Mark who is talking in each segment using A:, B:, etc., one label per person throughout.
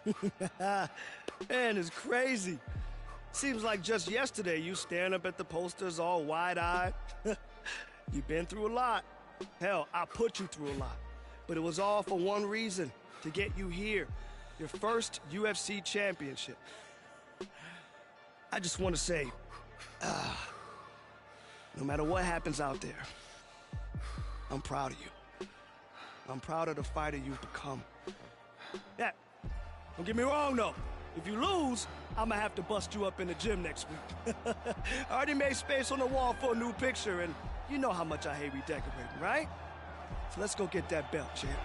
A: Man, it's crazy. Seems like just yesterday you staring up at the posters all wide-eyed. You've been through a lot. Hell, I put you through a lot. But it was all for one reason, to get you here. Your first UFC championship. I just want to say, no matter what happens out there, I'm proud of you. I'm proud of the fighter you've become. Yeah, don't get me wrong though. If you lose, I'm gonna have to bust you up in the gym next week. I already made space on the wall for a new picture, and you know how much I hate redecorating, right? So let's go get that belt, champ.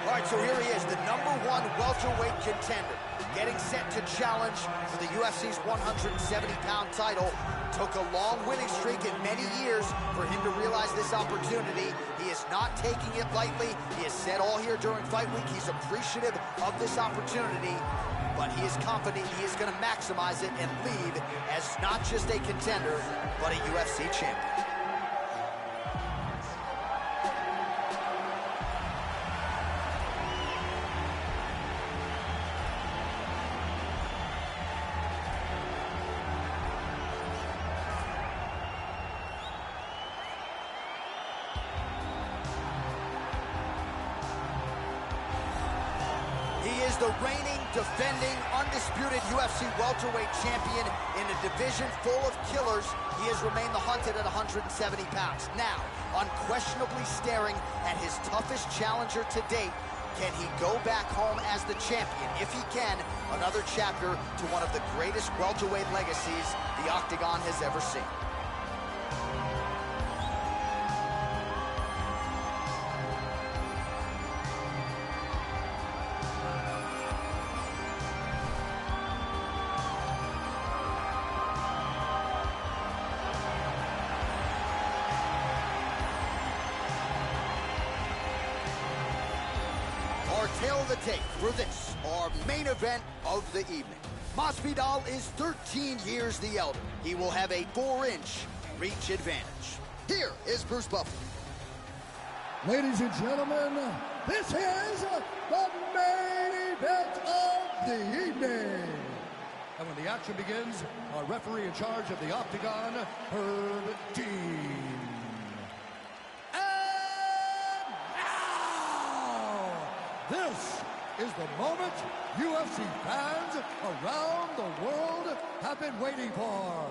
B: All right, so here he is, the #1 welterweight contender, getting set to challenge for the UFC's 170-pound title. Took a long winning streak in many years for him to realize this opportunity. He is not taking it lightly. He has said all here during fight week he's appreciative of this opportunity, but he is confident he is going to maximize it and leave as not just a contender, but a UFC champion. The reigning, defending, undisputed UFC welterweight champion in a division full of killers. He has remained the hunted at 170 pounds. Now, unquestionably staring at his toughest challenger to date. Can he go back home as the champion? If he can, another chapter to one of the greatest welterweight legacies the Octagon has ever seen. Tail of the tape for this, our main event of the evening. Masvidal is 13 years the elder. He will have a 4-inch reach advantage. Here is Bruce Buffer.
C: Ladies and gentlemen, this is the main event of the evening. And when the action begins, our referee in charge of the Octagon, Herb Dean. This is the moment UFC fans around the world have been waiting for.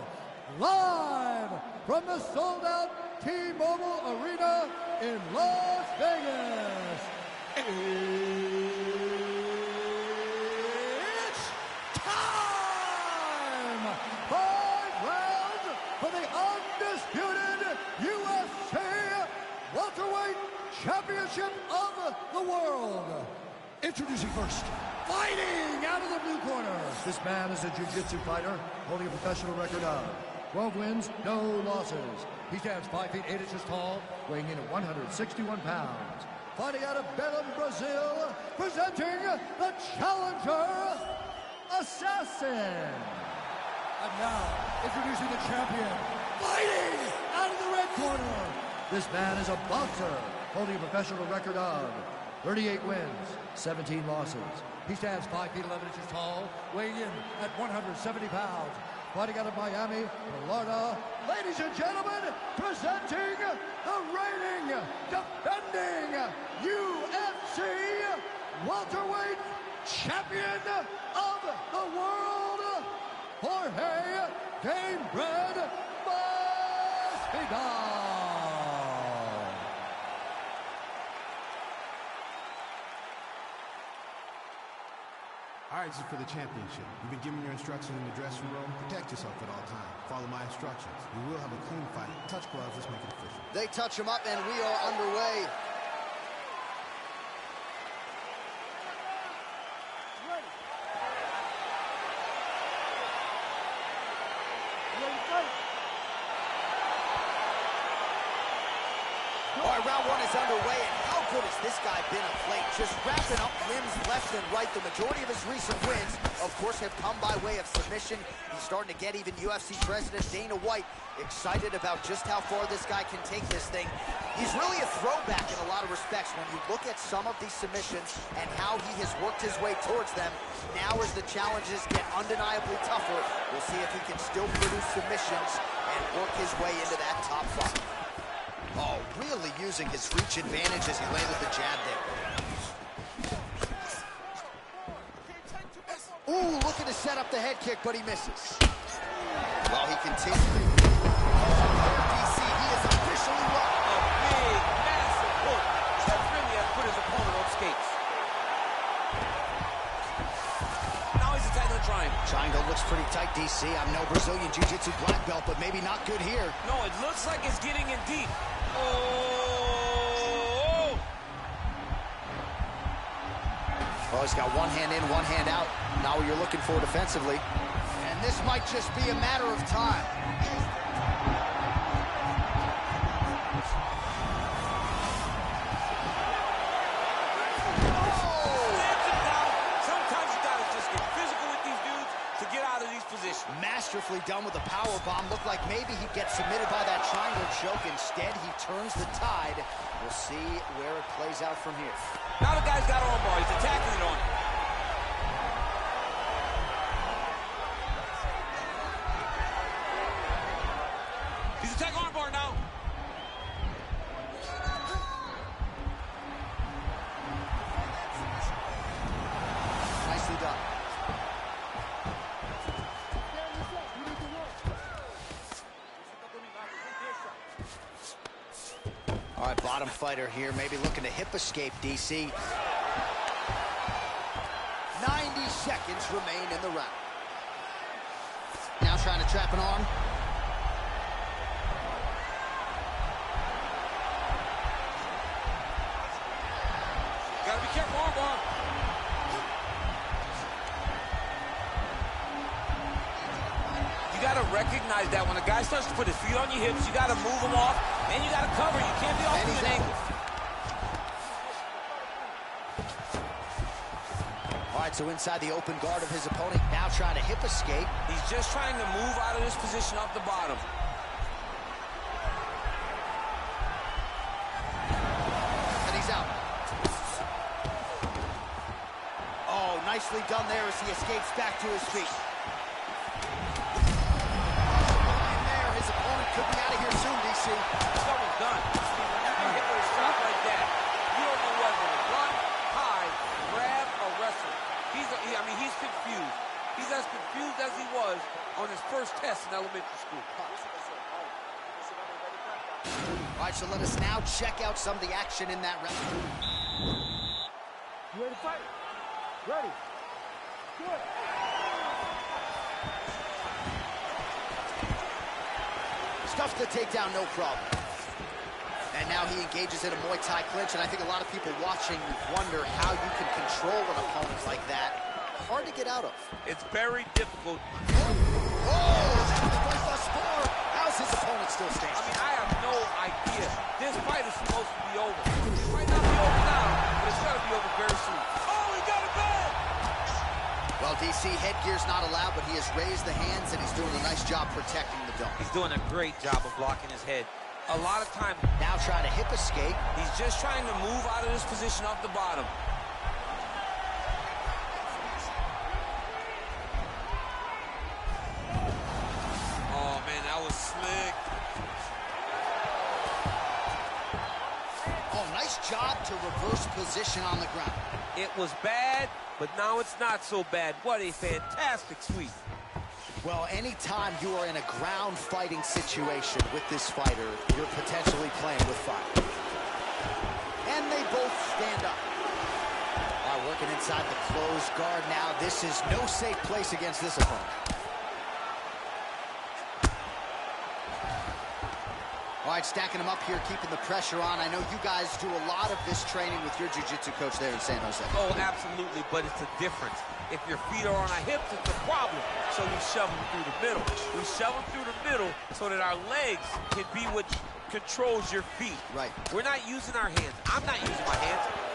C: Live from the sold-out T-Mobile Arena in Las Vegas. It's time! 5 rounds for the undisputed UFC welterweight championship of the world. Introducing first, fighting out of the blue corner. This man is a jiu-jitsu fighter holding a professional record of 12 wins, no losses. He stands 5 feet 8 inches tall, weighing in at 161 pounds. Fighting out of Belém, Brazil, presenting the challenger, Assassin. And now, introducing the champion, fighting out of the red corner. This man is a boxer, holding a professional record of 38 wins, 17 losses. He stands 5 feet 11 inches tall, weighing in at 170 pounds. Fighting out of Miami, Florida. Ladies and gentlemen, presenting the reigning, defending UFC welterweight champion of the world, Jorge Gamebred Masvidal.
D: All right, this is for the championship. You've been given your instructions in the dressing room. Protect yourself at all times. Follow my instructions. We will have a clean fight. Touch gloves, let's make it official.
B: They touch him up, and we are underway. All right, round one is underway, and how good is this guy been of late? Just wrapping up limbs left and right. The majority of his recent wins, of course, have come by way of submission. He's starting to get even UFC President Dana White excited about just how far this guy can take this thing. He's really a throwback in a lot of respects when you look at some of these submissions and how he has worked his way towards them. Now as the challenges get undeniably tougher, we'll see if he can still produce submissions and work his way into that top 5. Oh, really using his reach advantage as he landed the jab there. Ooh, looking to set up the head kick, but he misses. Well, he continues. DC, he is officially locked.
E: A big, massive hook. That really has put his opponent on skates. Now he's attacking the triangle.
B: Triangle looks pretty tight, DC. I'm no Brazilian Jiu-Jitsu black belt, but maybe not good here.
E: No, it looks like it's getting in deep. Oh!
B: Well, he's got one hand in, one hand out. Not what you're looking for defensively. And this might just be a matter of time. Masterfully done with a power bomb. Looked like maybe he'd get submitted by that triangle choke. Instead, he turns the tide. We'll see where it plays out from here.
E: Now the guy's got arm bar. He's attacking it on him. He's attacking arm bar now.
B: Nicely done. All right, bottom fighter here, maybe looking to hip escape, DC. 90 seconds remain in the round. Now trying to trap an arm.
E: Gotta be careful, arm bar. You gotta recognize that when a guy starts to put his feet on your hips, you gotta move him off, and you gotta cover. You can't be off with an angle.
B: All right, so inside the open guard of his opponent, now trying to hip escape.
E: He's just trying to move out of this position off the bottom.
B: And he's out. Oh, nicely done there as he escapes back to his feet. Could be out of here soon, DC.
E: Someone's done. When you get hit with a shot like that, you don't know whether to run, hide, grab, or wrestle. He's confused. He's as confused as he was on his first test in elementary school.
B: All right, so let us now check out some of the action in that round.
A: You ready to fight? Ready. Good.
B: Stuffs the takedown, no problem. And now he engages in a Muay Thai clinch, and I think a lot of people watching wonder how you can control an opponent like that. Hard to get out of.
E: It's very difficult.
B: Oh, that's the fight thus far. How's his opponent still standing?
E: I have no idea. This fight is supposed to be over. It might not be over now, but it's got to be over very soon. Oh, he got it back!
B: Well, DC, headgear's not allowed, but he has raised the hands, and he's doing a nice job protecting the dome.
E: He's doing a great job of blocking his head. A lot of time.
B: Now trying to hip escape.
E: He's just trying to move out of this position off the bottom. Oh, man, that was slick.
B: Oh, nice job to reverse position on the ground.
E: It was bad, but now it's not so bad. What a fantastic sweep.
B: Well, anytime you are in a ground fighting situation with this fighter, you're potentially playing with fire. And they both stand up. All right, working inside the closed guard now. This is no safe place against this opponent. All right, stacking them up here, keeping the pressure on. I know you guys do a lot of this training with your jiu-jitsu coach there in San Jose.
E: Oh, absolutely, but it's a difference. If your feet are on our hips, it's a problem. So we shove them through the middle. We shove them through the middle so that our legs can be what controls your feet.
B: Right.
E: We're not using our hands. I'm not using my hands.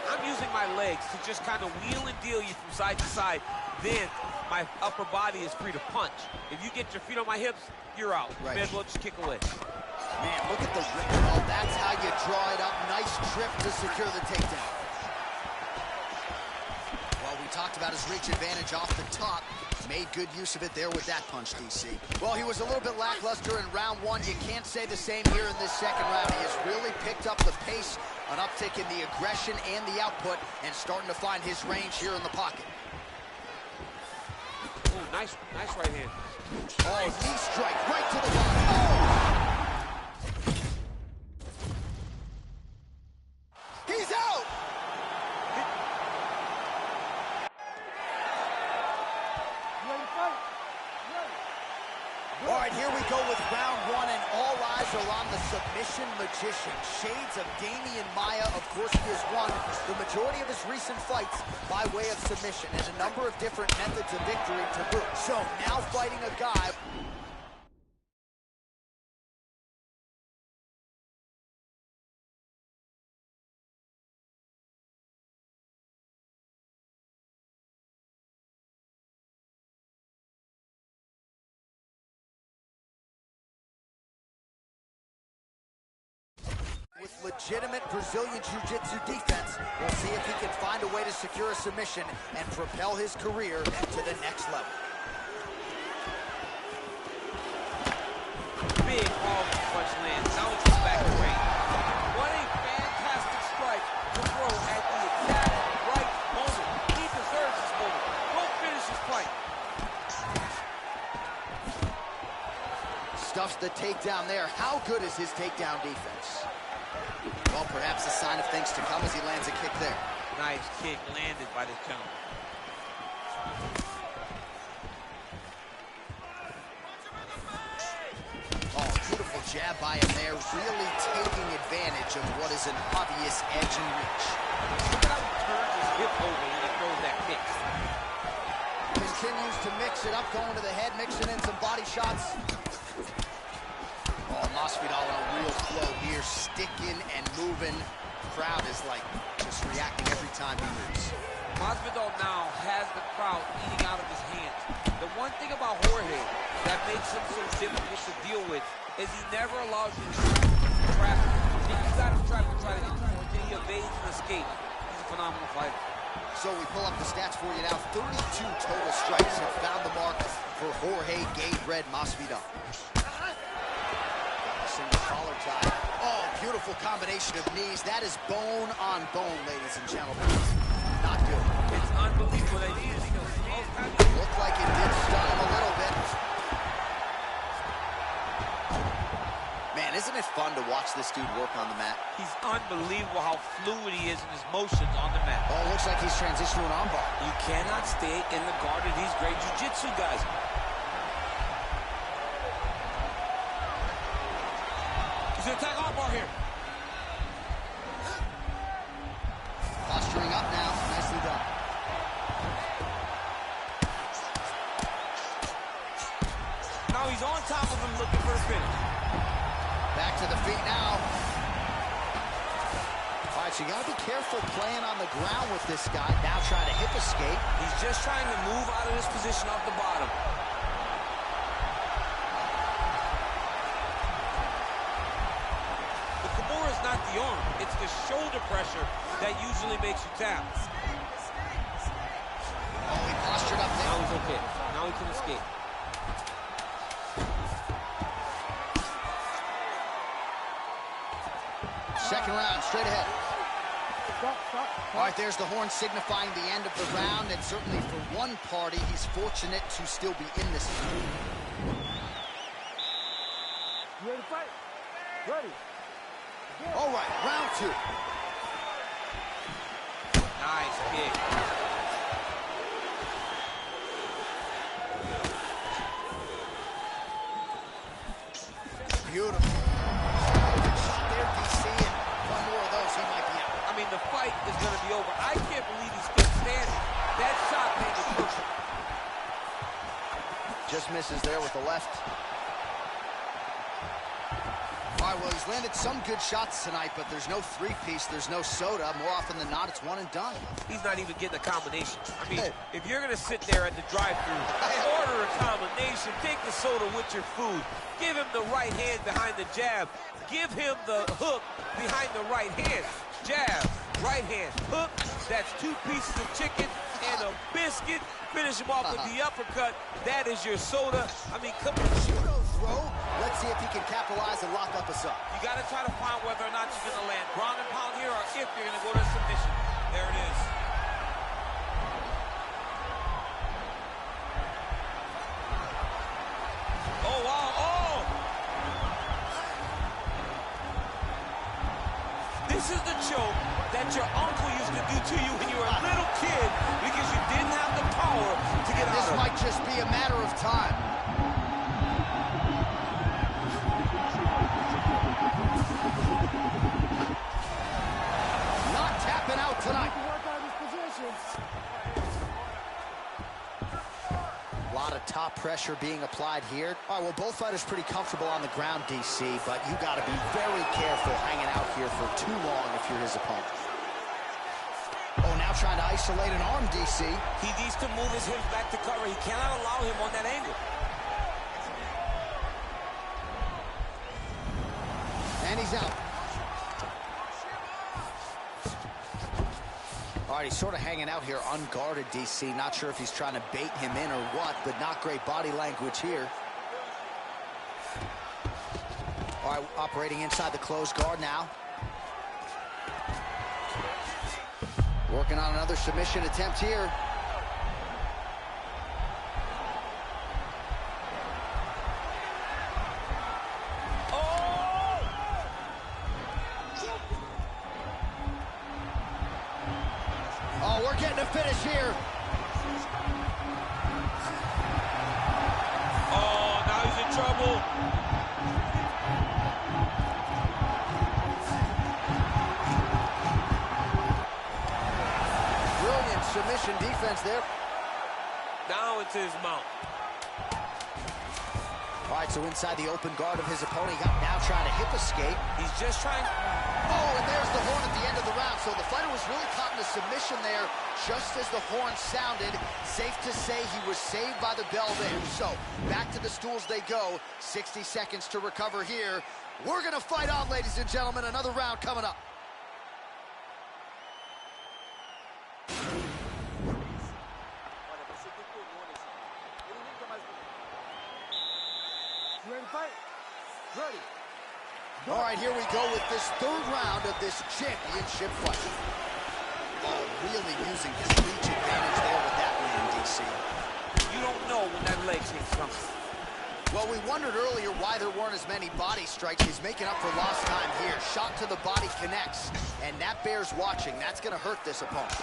E: my legs to just kind of wheel and deal you from side to side, then my upper body is free to punch. If you get your feet on my hips, you're out.
B: Right.
E: May as well just kick away.
B: Man, look at the rip. Oh, that's how you draw it up. Nice trip to secure the takedown. Well, we talked about his reach advantage off the top. Made good use of it there with that punch, DC. Well, he was a little bit lackluster in round one. You can't say the same here in this second round. He has really picked up the pace, an uptick in the aggression and the output, and starting to find his range here in the pocket.
E: Ooh, nice right hand.
B: Oh, knee strike right to the body. Oh! He's out! All right, here we go with round one, and all eyes are on the submission magician. Shades of Damian Maia. Of course, he has won the majority of his recent fights by way of submission, and a number of different methods of victory to boot. So now fighting a guy. With legitimate Brazilian Jiu-Jitsu defense, we'll see if he can find a way to secure a submission and propel his career to the next level.
E: Big powerful punch lands. Now he gets back to range. What a fantastic strike to throw at the exact right moment. He deserves this moment. Go finish his fight.
B: Stuffs the takedown there. How good is his takedown defense? Well, perhaps a sign of things to come as he lands a kick there.
E: Nice kick landed by this gentleman.
B: Oh, beautiful jab by him there, really taking advantage of what is an obvious edge and reach.
E: Look at how he turns his hip over when he throws that kick.
B: Continues to mix it up, going to the head, mixing in some body shots. Oh, Masvidal on a real flow here, sticking and moving. Crowd is like just reacting every time he moves.
E: Masvidal now has the crowd eating out of his hands. The one thing about Jorge that makes him so difficult to deal with is he never allows you to trap him. If you got him trapped and try to hit him, until he evades and escapes, he's a phenomenal fighter.
B: So we pull up the stats for you now. 32 total strikes have found the mark for Jorge Gate Red Masvidal. Single collar tie. Oh, beautiful combination of knees. That is bone on bone, ladies and gentlemen. Not good.
E: It's unbelievable that he is.
B: Looked like it did stun him a little bit. Man, isn't it fun to watch this dude work on the mat?
E: He's unbelievable how fluid he is in his motions on the mat.
B: Oh, looks like he's transitioned to an armbar.
E: You cannot stay in the guard of these great jiu-jitsu guys. He's gonna attack armbar here.
B: Posturing up now. Nicely done.
E: Now he's on top of him looking for a finish.
B: Back to the feet now. All right, so you gotta be careful playing on the ground with this guy. Now trying to hip escape.
E: He's just trying to move out of this position off the bottom. The Kimura is not the arm. It's the shoulder pressure that usually makes you tap.
B: Oh, he postured up there.
E: Now he's okay. Now he can escape.
B: Second round, straight ahead. All right, there's the horn signifying the end of the round, and certainly for one party, he's fortunate to still be in this round.
F: You ready to fight? Ready.
B: All right, round two.
E: Nice kick.
B: Beautiful. Shot there, DC, and one more of those, he might be out.
E: I mean, the fight is going to be over. I can't believe he's still standing. That shot made it perfect.
B: Just misses there with the left. All right, well, he's He's landed some good shots tonight, but there's no three-piece, there's no soda. More often than not, it's one and done.
E: He's not even getting a combination. I mean, if you're going to sit there at the drive-thru, order a combination, take the soda with your food, give him the right hand behind the jab, give him the hook behind the right hand. Jab, right hand, hook, that's 2 pieces of chicken and a biscuit. Finish him off with the uppercut. That is your soda. I mean, come on.
B: Judo throw. Let's see if he can capitalize and lock up us up.
E: You got to try to find whether or not you're going to land ground and pound here or if you're going to go to submission. There it is. Oh, wow. Oh! This is the choke that your uncle used to do to you when you were a little kid because you didn't have the power to get out of it.
B: This might just be a matter of time. Not tapping out tonight. A lot of top pressure being applied here. All right, well, both fighters pretty comfortable on the ground, DC, but you got to be very careful hanging out here for too long if you're his opponent. Oh, now trying to isolate an arm, DC.
E: He needs to move his hips back to cover. He cannot allow him on that angle.
B: And he's out. All right, he's sort of hanging out here unguarded, DC. Not sure if he's trying to bait him in or what, but not great body language here. All right, operating inside the closed guard now. Working on another submission attempt here. Oh, we're getting a finish here.
E: Oh, now he's in trouble.
B: Brilliant submission defense there.
E: Now into his mount.
B: All right, so inside the open guard of his opponent, now trying to hip escape.
E: He's just trying.
B: Oh, and there's the horn at the end of the round. So the fighter was really caught in a submission there just as the horn sounded. Safe to say he was saved by the bell there. So back to the stools they go. 60 seconds to recover here. We're going to fight on, ladies and gentlemen. Another round coming up.
F: You ready to fight? Ready.
B: All right, here we go with this third round of this championship fight. Oh, really using his reach advantage there with that land, DC.
E: You don't know when that leg kick's coming.
B: Well, we wondered earlier why there weren't as many body strikes. He's making up for lost time here. Shot to the body connects, and that bears watching. That's going to hurt this opponent.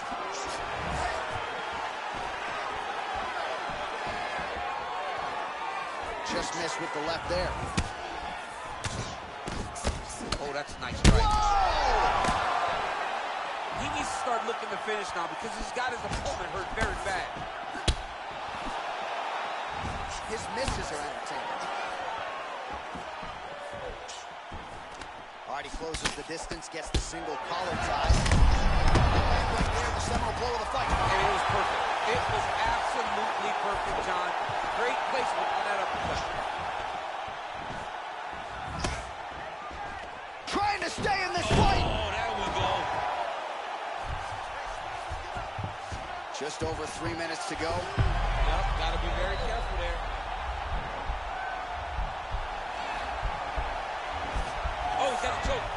B: Just missed with the left there.
E: Oh, that's a nice strike.
B: Whoa!
E: He needs to start looking to finish now because he's got his opponent hurt very bad.
B: His misses are entertaining. All right, he closes the distance, gets the single collar tie. And right there, the seminal blow of the fight.
E: And it was perfect. It was absolutely perfect, John. Great placement on that uppercut.
B: Trying to stay in this fight.
E: Oh, there we go.
B: Just over 3 minutes to go.
E: Yep, gotta be very careful there. Oh, he's got a choke.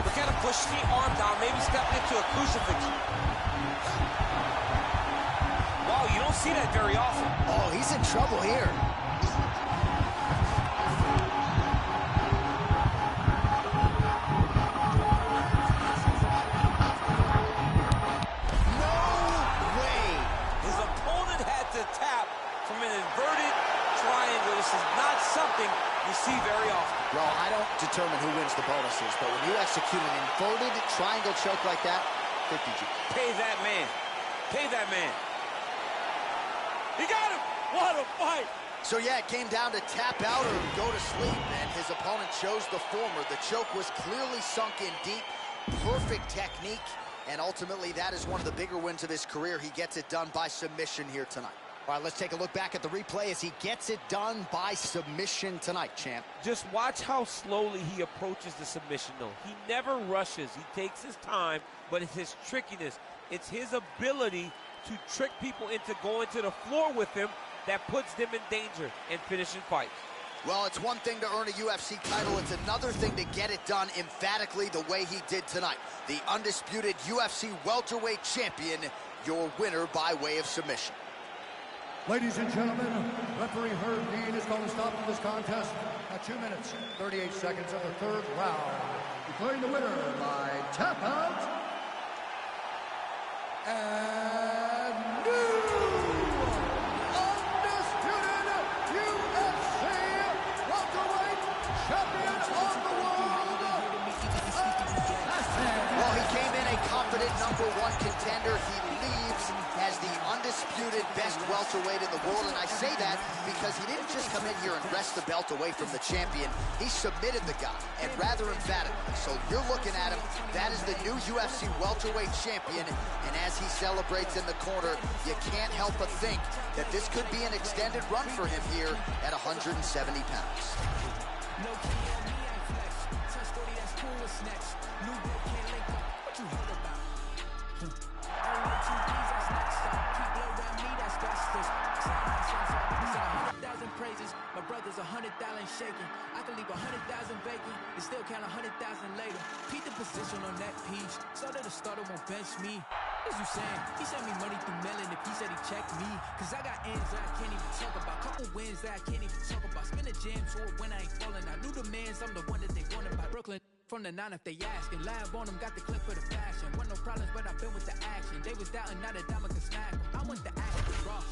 E: But kind of push the arm down, maybe stepping into a crucifix. Wow, you don't see that very often.
B: Oh, he's in trouble here. No way.
E: His opponent had to tap from an inverted triangle. This is not something you see very often.
B: Well, I don't determine who wins the bonuses, but when you execute an inverted triangle choke like that, 50G.
E: Pay that man. Pay that man. He got him. What a fight.
B: So yeah, it came down to tap out or go to sleep, and his opponent chose the former. The choke was clearly sunk in deep, perfect technique, and ultimately that is one of the bigger wins of his career. He gets it done by submission here tonight. All right, let's take a look back at the replay as he gets it done by submission tonight, champ.
E: Just watch how slowly he approaches the submission, though. He never rushes. He takes his time, but it's his trickiness. It's his ability to trick people into going to the floor with him that puts them in danger and finishing fights.
B: Well, it's one thing to earn a UFC title. It's another thing to get it done emphatically the way he did tonight. The undisputed UFC welterweight champion, your winner by way of submission.
C: Ladies and gentlemen, referee Herb Dean is going to stop this contest at 2 minutes, 38 seconds of the third round, declaring the winner by tap out and new undisputed UFC welterweight champion of the world.
B: Well, he came in a confident #1 contender. He leaves as the undisputed best welterweight in the world, and I say that because he didn't just come in here and wrest the belt away from the champion. He submitted the guy, and rather emphatically. So you're looking at him, that is the new UFC welterweight champion, and as he celebrates in the corner, you can't help but think that this could be an extended run for him here at 170 pounds.
G: My brother's 100,000 shaking. I can leave 100,000 vacant and still count 100,000 later. Keep the position on that piece. Started to start, won't bench me. What you saying? He sent me money through mailing if he said he checked me. Cause I got ends that I can't even talk about. Couple wins that I can't even talk about. Spin a jam tour when I ain't falling. I knew the mans, I'm the one that they wanted by Brooklyn. From the 9 if they asking. Lab on them, got the clip for the fashion. Want no problems, but I've been with the action. They was doubting, not a diamond could smack them. I want the action with Ross.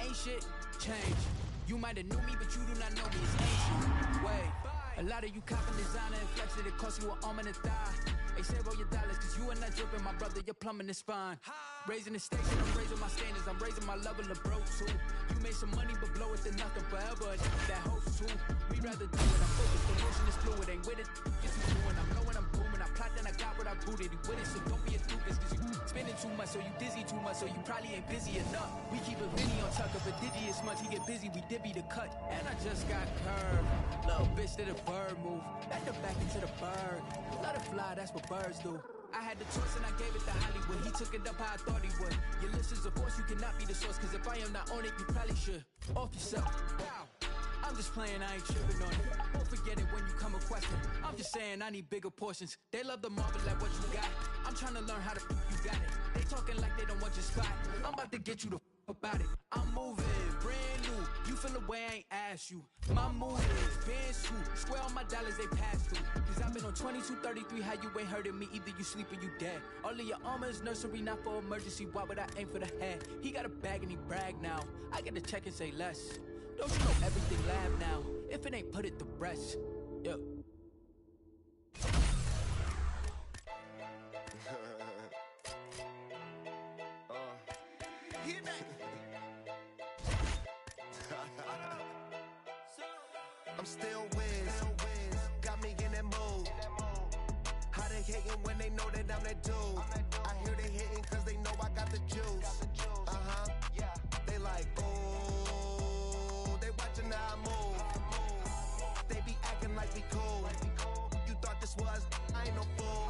G: Ain't shit change. You might have knew me, but you do not know me. It's ancient. Wait, a lot of you copping designer and flexing. It cost you an arm and a thigh. They say roll your dollars, cause you are not dripping, my brother. You're plumbing this fine. Raising the station, I'm raising my standards. I'm raising my level of bro too. You made some money, but blow it to nothing forever. That host too. We rather do it. I'm focused. The motion is fluid. Ain't with it. It's you doing. I'm knowing I'm booming. I plot then I got what I booted. You with it, so don't be a doofus. Cause you spending too much, so you dizzy too much, so you probably ain't busy enough. We keep a Vinny on tuck. If a digi is much, he get busy. We divvy the cut. And I just got curved. Little bitch did a bird move. Back the back into the bird. Let it fly, that's what birds do. I had the choice and I gave it to Hollywood. He took it up how I thought he would. Your list is a force, you cannot be the source. Cause if I am not on it, you probably should. Off yourself. Wow. I'm just playing, I ain't tripping on it. Won't forget it when you come a question. I'm just saying I need bigger portions. They love the marvel at what you got. I'm trying to learn how to you got it. They talking like they don't want your spot. I'm about to get you the about it. I'm moving, brand new. You feel the way I ain't asked you. My move is band suit. Square on my dollars they pass through. Cause I've been on 2233. How you ain't hurting me? Either you sleep or you dead. All of your armor is nursery, not for emergency. Why would I aim for the head? He got a bag and he brag now. I get to check and say less. Don't you know everything lab now? If it ain't put it to rest. Yo.
H: I'm still wins, got me in that mood. How they hating when they know that I'm that dude? I hear they hating cause they know I got the juice. They like, oh, they watching how I move. They be acting like we cool. You thought this was, I ain't no fool.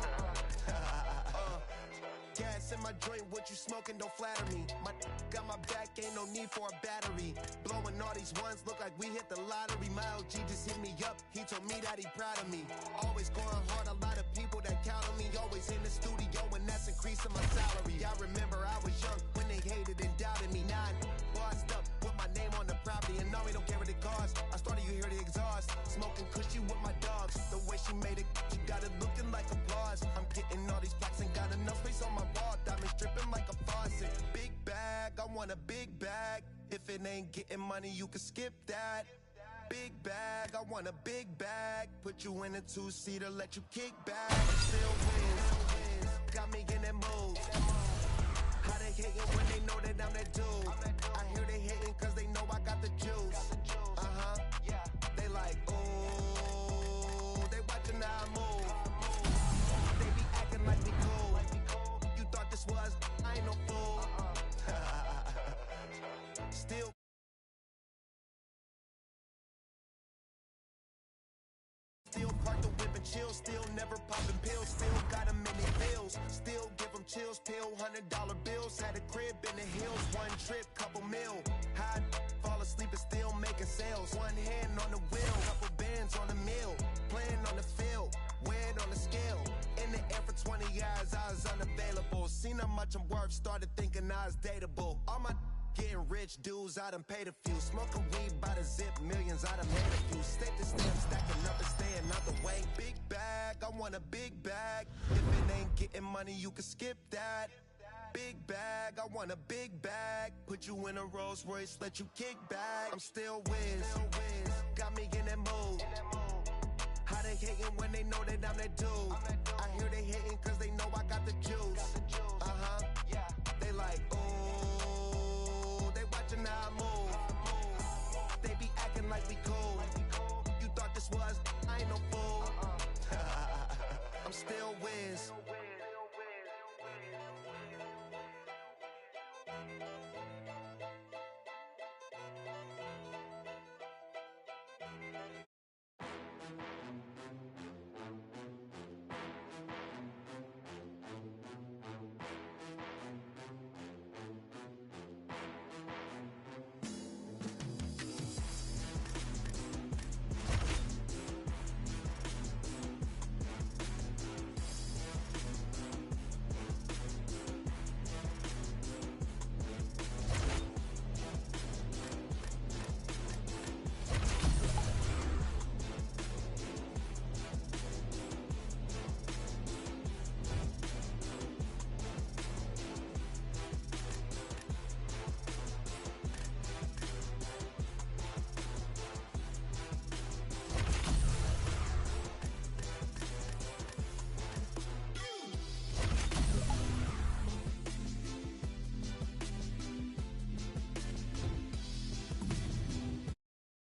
H: Gas in my joint, what you smoking, don't flatter me. My got my back, ain't no need for a battery. Blowing all these ones, look like we hit the lottery. My LG just hit me up, he told me that he proud of me. Always going hard, a lot of people that count on me. Always in the studio, and that's increasing my salary. I remember I was young when they hated and doubted me. Now I'm bossed up, with my name on the property, and now we don't care what it costs. I started, you hear the exhaust, smoking cushy with my dogs. The way she made it, she got it looking like applause. I'm getting all these plaques and got enough space on my wall. Diamonds dripping like a faucet. Big bag, I want a big bag. If it ain't getting money, you can skip that. Big bag, I want a big bag. Put you in a two-seater, let you kick back. Still wins, got me in that mood. How they hating when they know that I'm that dude? I hear they hating cause they know I got the juice. chill, still never popping pills, still got them in the bills, still give them chills, pill, $100 bills, had a crib in the hills, one trip, couple mil, high, fall asleep and still making sales, one hand on the wheel, couple bands on the mill, playing on the field, weighed on the scale, in the air for 20 years, I was unavailable, seen how much I'm worth, started thinking I was dateable, all my getting rich dudes, I done paid a few, smoking weed by the zip, millions, I done made a few, state to stem, stacking up and staying out the way, big bag, I want a big bag, if it ain't getting money, you can skip that. Big bag, I want a big bag. Put you in a Rolls Royce, let you kick back. I'm still whiz, got me in that mood. How they hating when they know that I'm that dude? I hear they hating